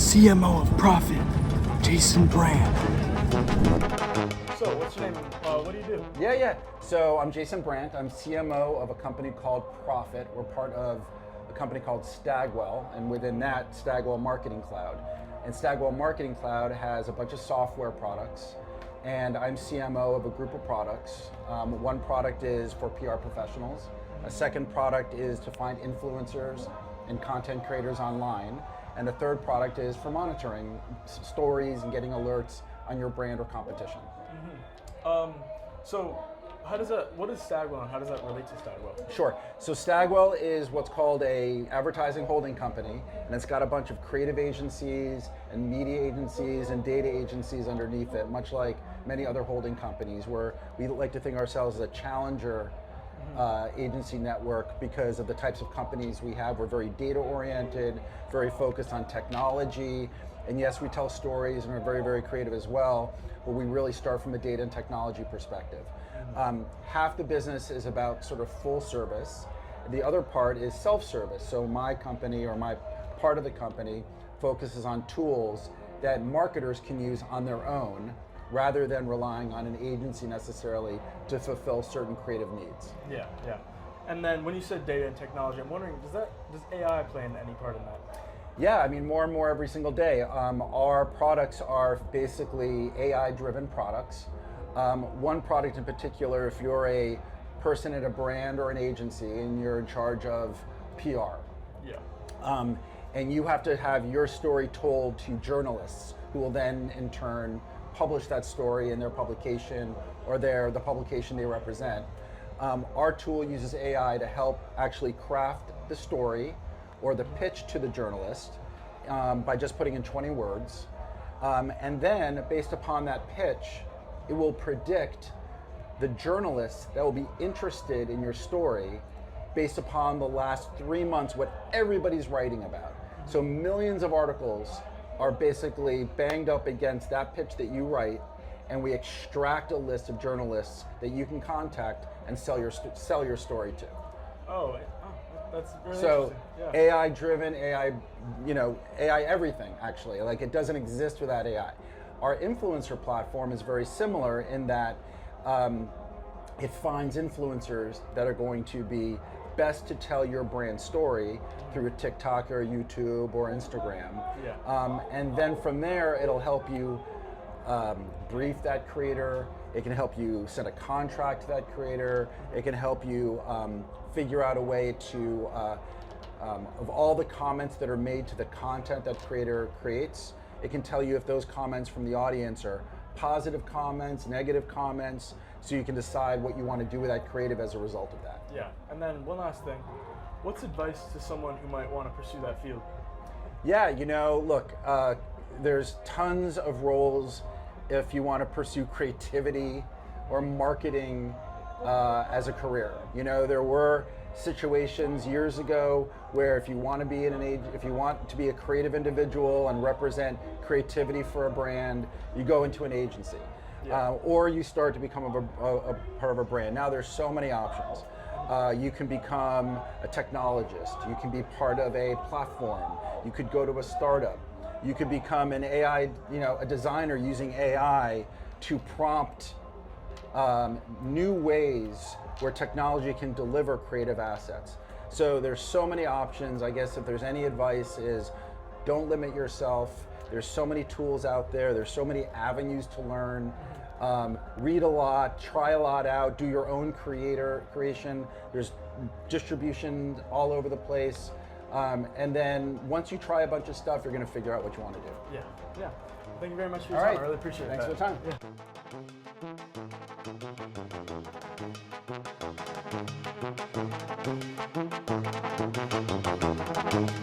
CMO of PRophet, Jason Brandt. So, what's your name? What do you do? Yeah. So I'm Jason Brandt. I'm CMO of a company called PRophet. We're part of a company called Stagwell, and within that, Stagwell Marketing Cloud. And Stagwell Marketing Cloud has a bunch of software products, and I'm CMO of a group of products. One product is for PR professionals. A second product is to find influencers and content creators online. And the third product is for monitoring stories and getting alerts on your brand or competition. So, what is Stagwell and how does that relate to Stagwell? Sure. So Stagwell is what's called a advertising holding company, and it's got a bunch of creative agencies and media agencies and data agencies underneath it, much like many other holding companies, where we like to think of ourselves as a challenger agency network because of the types of companies we have. We're very data oriented, very focused on technology, and yes, we tell stories and are very, very creative as well, but we really start from a data and technology perspective. Half the business is about sort of full service. The other part is self-service. So my company, or my part of the company, focuses on tools that marketers can use on their own rather than relying on an agency necessarily to fulfill certain creative needs. Yeah. And then when you said data and technology, I'm wondering, does AI play in any part in that? Yeah, I mean, more and more every single day. Our products are basically AI-driven products. One product in particular, if you're a person at a brand or an agency and you're in charge of PR, and you have to have your story told to journalists who will then in turn publish that story in their publication or the publication they represent. Our tool uses AI to help actually craft the story or the pitch to the journalist by just putting in 20 words. And then based upon that pitch, it will predict the journalists that will be interested in your story based upon the last 3 months, what everybody's writing about. So millions of articles are basically banged up against that pitch that you write, and we extract a list of journalists that you can contact and sell your story to. That's really so interesting. Yeah. AI driven, AI everything actually. Like, it doesn't exist without AI. Our influencer platform is very similar in that it finds influencers that are going to be best to tell your brand story through a TikTok or YouTube or Instagram. And then from there, it'll help you brief that creator. It can help you send a contract to that creator. It can help you figure out a way to, of all the comments that are made to the content that creator creates, it can tell you if those comments from the audience are positive comments, negative comments, so you can decide what you want to do with that creative as a result of that. Yeah, and then one last thing. What's advice to someone who might want to pursue that field? Yeah, look, there's tons of roles if you want to pursue creativity or marketing as a career. There were situations years ago where if you want to be if you want to be a creative individual and represent creativity for a brand, you go into an agency. Or you start to become a part of a brand. Now there's so many options. You can become a technologist. You can be part of a platform. You could go to a startup. You could become an AI, a designer using AI to prompt new ways where technology can deliver creative assets. So there's so many options. I guess if there's any advice is, don't limit yourself. There's so many tools out there. There's so many avenues to learn. Read a lot, try a lot out, do your own creation. There's distribution all over the place. And then once you try a bunch of stuff, you're going to figure out what you want to do. Yeah. Thank you very much for your all time. right. I really appreciate it. Thanks for the time. Yeah.